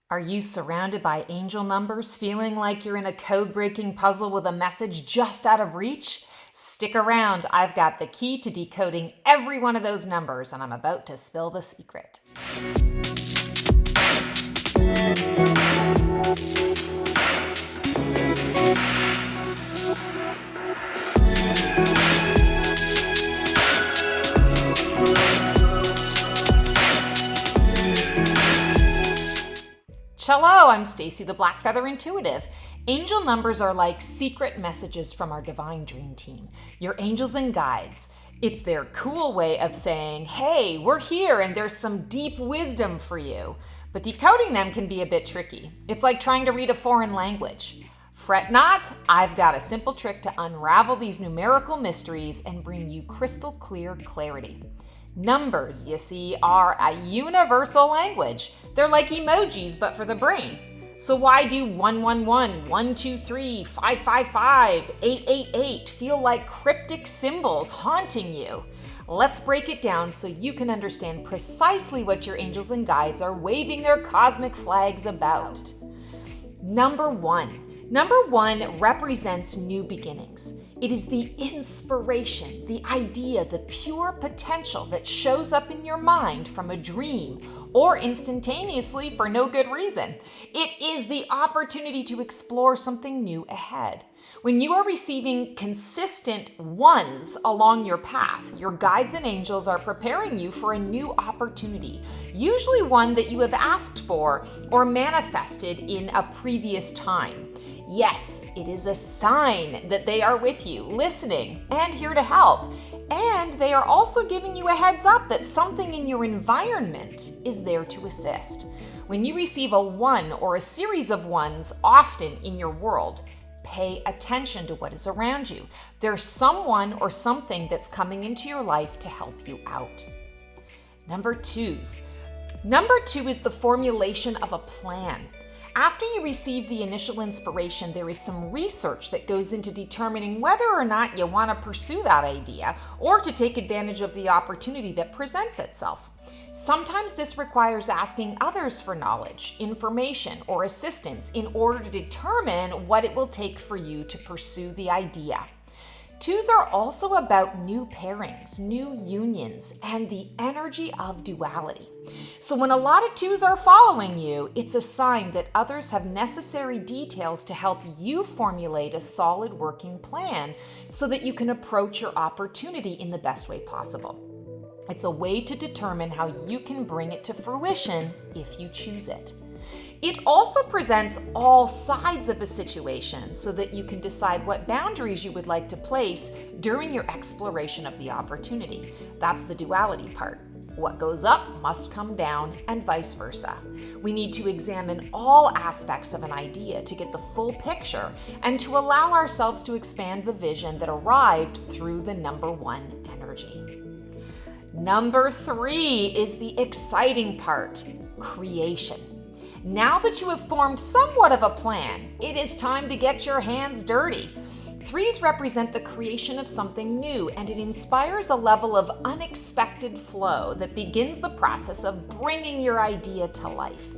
Are you surrounded by angel numbers, feeling like you're in a code-breaking puzzle with a message just out of reach? Stick around. I've got the key to decoding every one of those numbers, and I'm about to spill the secret. Hello, I'm Stacey, the Black Feather Intuitive. Angel numbers are like secret messages from our divine dream team, your angels and guides. It's their cool way of saying, hey, we're here and there's some deep wisdom for you. But decoding them can be a bit tricky. It's like trying to read a foreign language. Fret not, I've got a simple trick to unravel these numerical mysteries and bring you crystal clear clarity. Numbers, you see, are a universal language. They're like emojis, but for the brain. So why do 111, 123, 555, 888 feel like cryptic symbols haunting you? Let's break it down so you can understand precisely what your angels and guides are waving their cosmic flags about. Number one represents new beginnings. It is the inspiration, the idea, the pure potential that shows up in your mind from a dream or instantaneously for no good reason. It is the opportunity to explore something new ahead. When you are receiving consistent ones along your path, your guides and angels are preparing you for a new opportunity, usually one that you have asked for or manifested in a previous time. Yes, it is a sign that they are with you, listening, and here to help. And they are also giving you a heads up that something in your environment is there to assist. When you receive a one or a series of ones often in your world, pay attention to what is around you. There's someone or something that's coming into your life to help you out. Number two is the formulation of a plan. After you receive the initial inspiration, there is some research that goes into determining whether or not you want to pursue that idea or to take advantage of the opportunity that presents itself. Sometimes this requires asking others for knowledge, information, or assistance in order to determine what it will take for you to pursue the idea. Twos are also about new pairings, new unions, and the energy of duality. So when a lot of twos are following you, it's a sign that others have necessary details to help you formulate a solid working plan so that you can approach your opportunity in the best way possible. It's a way to determine how you can bring it to fruition if you choose it. It also presents all sides of a situation so that you can decide what boundaries you would like to place during your exploration of the opportunity. That's the duality part. What goes up must come down, and vice versa. We need to examine all aspects of an idea to get the full picture and to allow ourselves to expand the vision that arrived through the number one energy. Number three is the exciting part, creation. Now that you have formed somewhat of a plan, it is time to get your hands dirty. Threes represent the creation of something new, and it inspires a level of unexpected flow that begins the process of bringing your idea to life.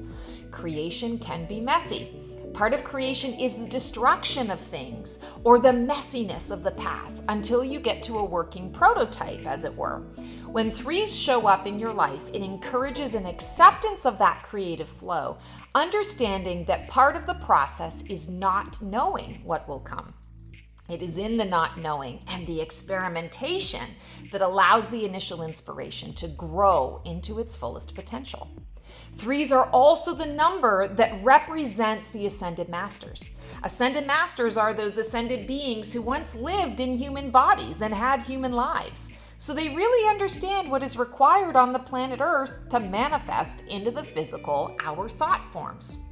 Creation can be messy. Part of creation is the destruction of things or the messiness of the path until you get to a working prototype, as it were. When threes show up in your life, it encourages an acceptance of that creative flow, understanding that part of the process is not knowing what will come. It is in the not knowing and the experimentation that allows the initial inspiration to grow into its fullest potential. Threes are also the number that represents the ascended masters. Ascended masters are those ascended beings who once lived in human bodies and had human lives. So they really understand what is required on the planet Earth to manifest into the physical, our thought forms.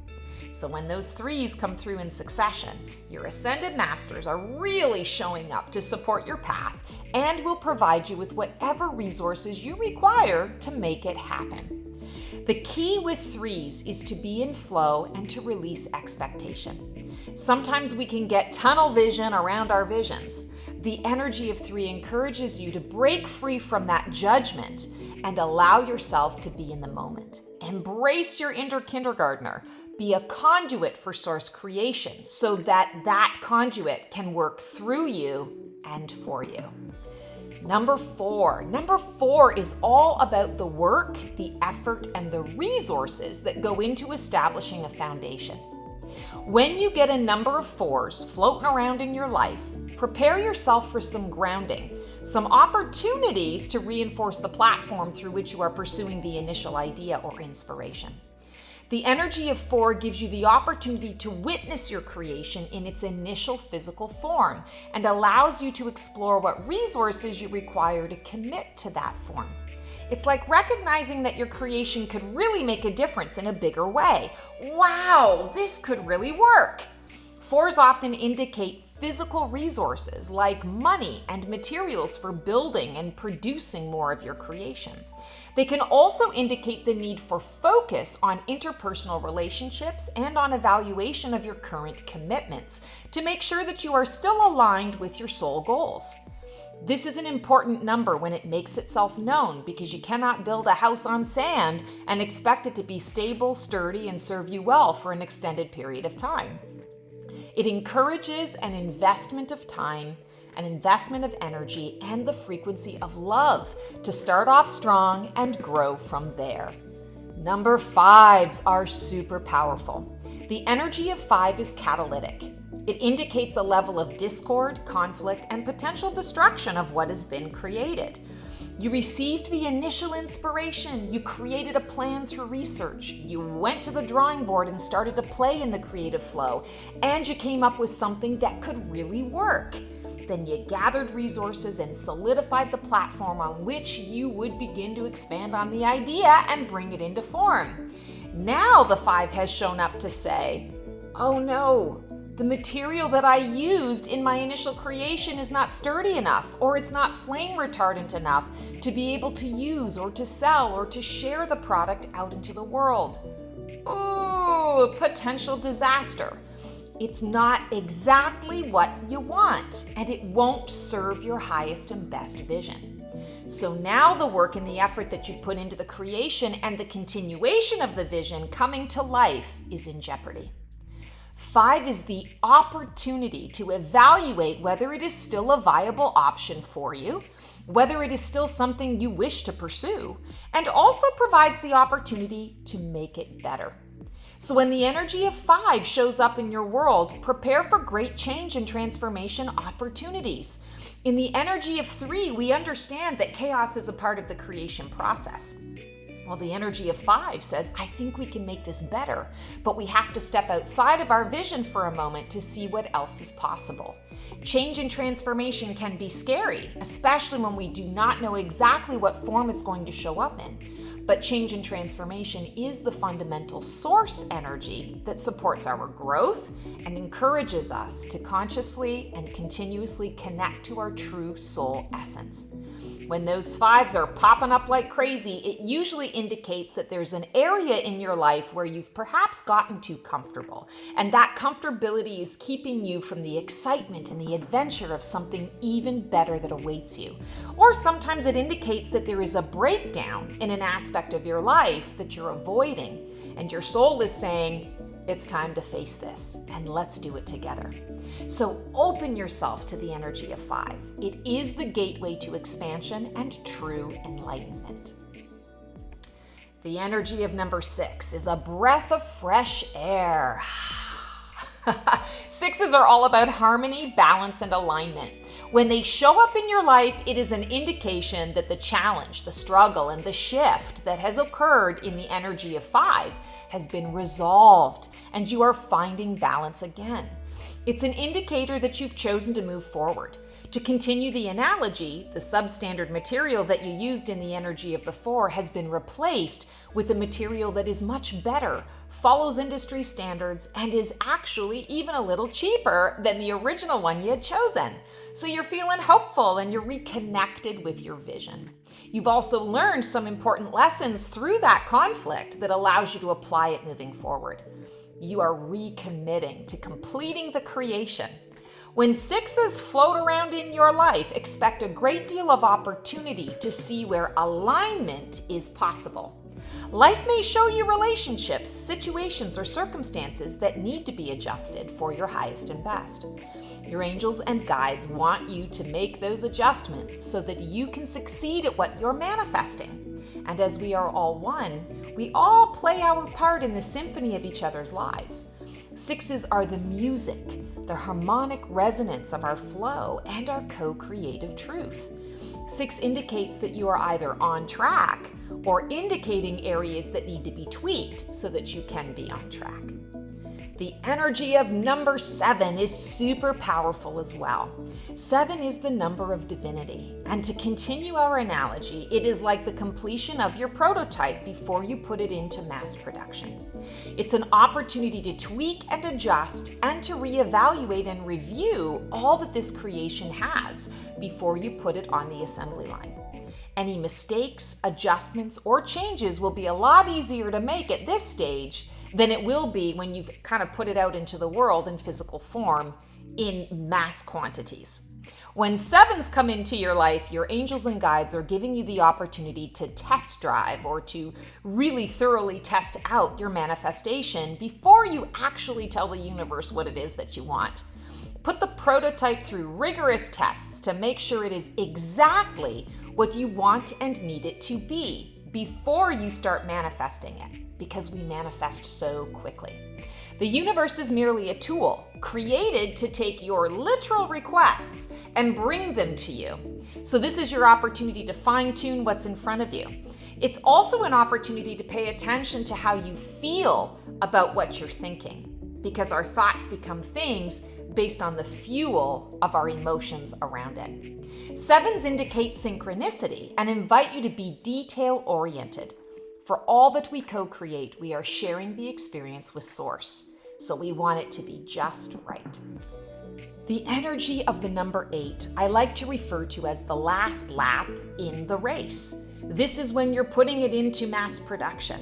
So when those threes come through in succession, your ascended masters are really showing up to support your path and will provide you with whatever resources you require to make it happen. The key with threes is to be in flow and to release expectation. Sometimes we can get tunnel vision around our visions. The energy of three encourages you to break free from that judgment and allow yourself to be in the moment. Embrace your inner kindergartner. Be a conduit for source creation so that that conduit can work through you and for you. Number four is all about the work, the effort, and the resources that go into establishing a foundation. When you get a number of 4s floating around in your life, prepare yourself for some grounding, some opportunities to reinforce the platform through which you are pursuing the initial idea or inspiration. The energy of 4 gives you the opportunity to witness your creation in its initial physical form and allows you to explore what resources you require to commit to that form. It's like recognizing that your creation could really make a difference in a bigger way. Wow, this could really work. 4s often indicate physical resources like money and materials for building and producing more of your creation. They can also indicate the need for focus on interpersonal relationships and on evaluation of your current commitments to make sure that you are still aligned with your soul goals. This is an important number when it makes itself known because you cannot build a house on sand and expect it to be stable, sturdy, and serve you well for an extended period of time. It encourages an investment of time, an investment of energy, and the frequency of love to start off strong and grow from there. Number 5s are super powerful. The energy of 5 is catalytic. It indicates a level of discord, conflict, and potential destruction of what has been created. You received the initial inspiration, you created a plan through research, you went to the drawing board and started to play in the creative flow, and you came up with something that could really work. Then you gathered resources and solidified the platform on which you would begin to expand on the idea and bring it into form. Now the 5 has shown up to say, oh no, the material that I used in my initial creation is not sturdy enough, or it's not flame retardant enough to be able to use or to sell or to share the product out into the world. Ooh, potential disaster. It's not exactly what you want, and it won't serve your highest and best vision. So now the work and the effort that you've put into the creation and the continuation of the vision coming to life is in jeopardy. 5 is the opportunity to evaluate whether it is still a viable option for you, whether it is still something you wish to pursue, and also provides the opportunity to make it better. So when the energy of 5 shows up in your world, prepare for great change and transformation opportunities. In the energy of 3, we understand that chaos is a part of the creation process. Well, the energy of 5 says, I think we can make this better, but we have to step outside of our vision for a moment to see what else is possible. Change and transformation can be scary, especially when we do not know exactly what form it's going to show up in. But change and transformation is the fundamental source energy that supports our growth and encourages us to consciously and continuously connect to our true soul essence. When those 5s are popping up like crazy, it usually indicates that there's an area in your life where you've perhaps gotten too comfortable, and that comfortability is keeping you from the excitement and the adventure of something even better that awaits you. Or sometimes it indicates that there is a breakdown in an aspect of your life that you're avoiding, and your soul is saying, it's time to face this, and let's do it together. So open yourself to the energy of 5. It is the gateway to expansion and true enlightenment. The energy of number 6 is a breath of fresh air. 6s are all about harmony, balance, and alignment. When they show up in your life, it is an indication that the challenge, the struggle, and the shift that has occurred in the energy of 5 has been resolved, and you are finding balance again. It's an indicator that you've chosen to move forward. To continue the analogy, the substandard material that you used in the energy of the 4 has been replaced with a material that is much better, follows industry standards, and is actually even a little cheaper than the original one you had chosen. So you're feeling hopeful and you're reconnected with your vision. You've also learned some important lessons through that conflict that allows you to apply it moving forward. You are recommitting to completing the creation. When 6s float around in your life, expect a great deal of opportunity to see where alignment is possible. Life may show you relationships, situations, or circumstances that need to be adjusted for your highest and best. Your angels and guides want you to make those adjustments so that you can succeed at what you're manifesting. And as we are all one, we all play our part in the symphony of each other's lives. Sixes are the music, the harmonic resonance of our flow and our co-creative truth. 6 indicates that you are either on track or indicating areas that need to be tweaked so that you can be on track. The energy of number 7 is super powerful as well. 7 is the number of divinity. And to continue our analogy, it is like the completion of your prototype before you put it into mass production. It's an opportunity to tweak and adjust and to reevaluate and review all that this creation has before you put it on the assembly line. Any mistakes, adjustments, or changes will be a lot easier to make at this stage than it will be when you've kind of put it out into the world in physical form in mass quantities. When 7s come into your life, your angels and guides are giving you the opportunity to test drive or to really thoroughly test out your manifestation before you actually tell the universe what it is that you want. Put the prototype through rigorous tests to make sure it is exactly what you want and need it to be before you start manifesting it, because we manifest so quickly. The universe is merely a tool created to take your literal requests and bring them to you. So this is your opportunity to fine-tune what's in front of you. It's also an opportunity to pay attention to how you feel about what you're thinking, because our thoughts become things based on the fuel of our emotions around it. 7s indicate synchronicity and invite you to be detail-oriented. For all that we co-create, we are sharing the experience with Source, so we want it to be just right. The energy of the number 8 I like to refer to as the last lap in the race. This is when you're putting it into mass production.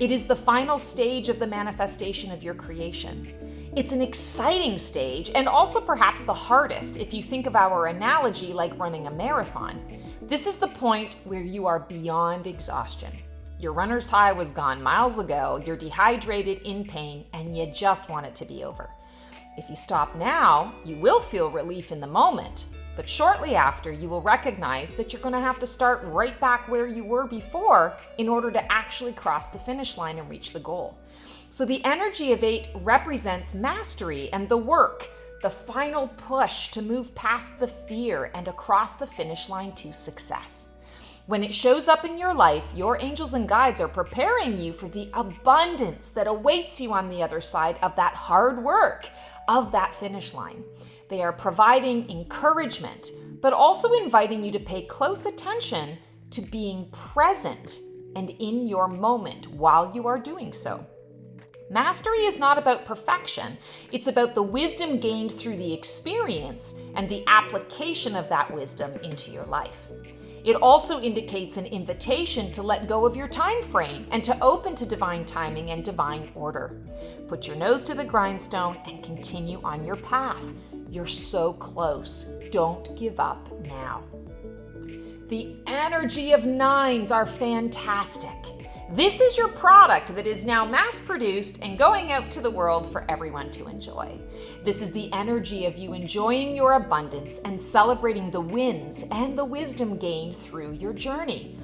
It is the final stage of the manifestation of your creation. It's an exciting stage and also perhaps the hardest if you think of our analogy like running a marathon. This is the point where you are beyond exhaustion. Your runner's high was gone miles ago, you're dehydrated, in pain, and you just want it to be over. If you stop now, you will feel relief in the moment, but shortly after, you will recognize that you're going to have to start right back where you were before in order to actually cross the finish line and reach the goal. So the energy of 8 represents mastery and the work, the final push to move past the fear and across the finish line to success. When it shows up in your life, your angels and guides are preparing you for the abundance that awaits you on the other side of that hard work, of that finish line. They are providing encouragement, but also inviting you to pay close attention to being present and in your moment while you are doing so. Mastery is not about perfection. It's about the wisdom gained through the experience and the application of that wisdom into your life. It also indicates an invitation to let go of your time frame and to open to divine timing and divine order. Put your nose to the grindstone and continue on your path. You're so close. Don't give up now. The energy of 9s are fantastic. This is your product that is now mass-produced and going out to the world for everyone to enjoy. This is the energy of you enjoying your abundance and celebrating the wins and the wisdom gained through your journey.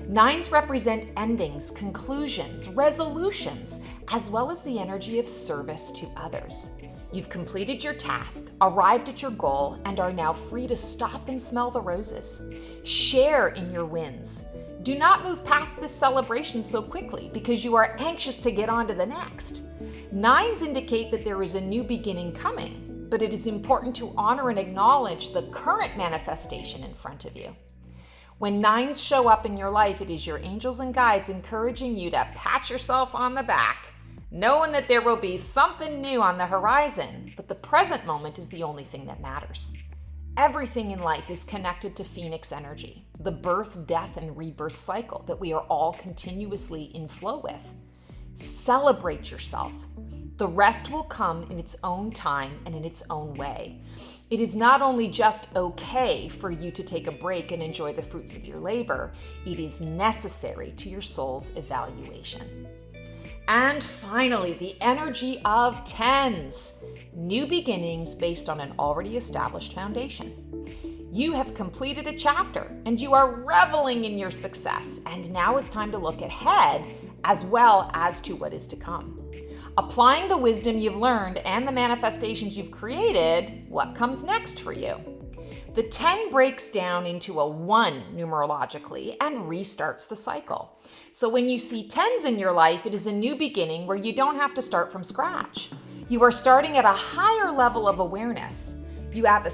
9s represent endings, conclusions, resolutions, as well as the energy of service to others. You've completed your task, arrived at your goal, and are now free to stop and smell the roses. Share in your wins. Do not move past this celebration so quickly because you are anxious to get on to the next. 9s indicate that there is a new beginning coming, but it is important to honor and acknowledge the current manifestation in front of you. When 9s show up in your life, it is your angels and guides encouraging you to pat yourself on the back, knowing that there will be something new on the horizon, but the present moment is the only thing that matters. Everything in life is connected to Phoenix energy, the birth, death, and rebirth cycle that we are all continuously in flow with. Celebrate yourself. The rest will come in its own time and in its own way. It is not only just okay for you to take a break and enjoy the fruits of your labor, it is necessary to your soul's evaluation. And finally, the energy of tens. New beginnings based on an already established foundation. You have completed a chapter and you are reveling in your success. And now it's time to look ahead as well as to what is to come. Applying the wisdom you've learned and the manifestations you've created, what comes next for you? The 10 breaks down into a 1 numerologically and restarts the cycle. So when you see 10s in your life, it is a new beginning where you don't have to start from scratch. You are starting at a higher level of awareness. You have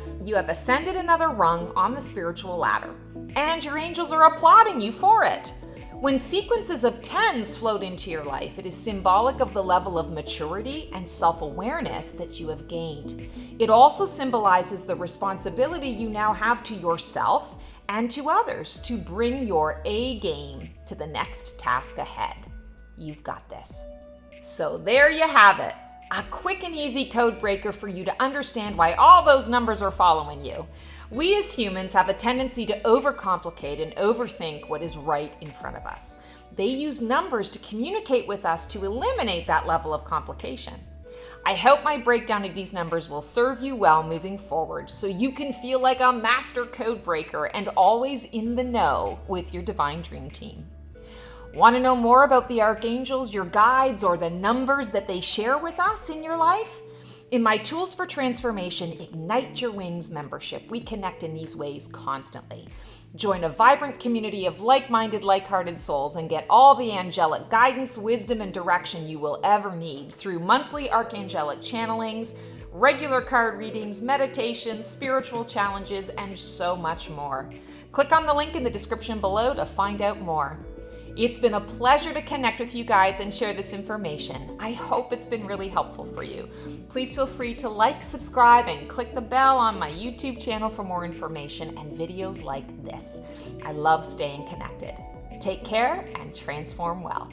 ascended another rung on the spiritual ladder, and your angels are applauding you for it. When sequences of 10s float into your life, it is symbolic of the level of maturity and self-awareness that you have gained. It also symbolizes the responsibility you now have to yourself and to others to bring your A game to the next task ahead. You've got this. So there you have it. A quick and easy code breaker for you to understand why all those numbers are following you. We as humans have a tendency to overcomplicate and overthink what is right in front of us. They use numbers to communicate with us to eliminate that level of complication. I hope my breakdown of these numbers will serve you well moving forward so you can feel like a master code breaker and always in the know with your divine dream team. Want to know more about the archangels, your guides, or the numbers that they share with us in your life? In my Tools for Transformation Ignite Your Wings membership, we connect in these ways constantly. Join a vibrant community of like-minded, like-hearted souls and get all the angelic guidance, wisdom, and direction you will ever need through monthly archangelic channelings, regular card readings, meditations, spiritual challenges, and so much more. Click on the link in the description below to find out more. It's been a pleasure to connect with you guys and share this information. I hope it's been really helpful for you. Please feel free to like, subscribe, and click the bell on my YouTube channel for more information and videos like this. I love staying connected. Take care and transform well.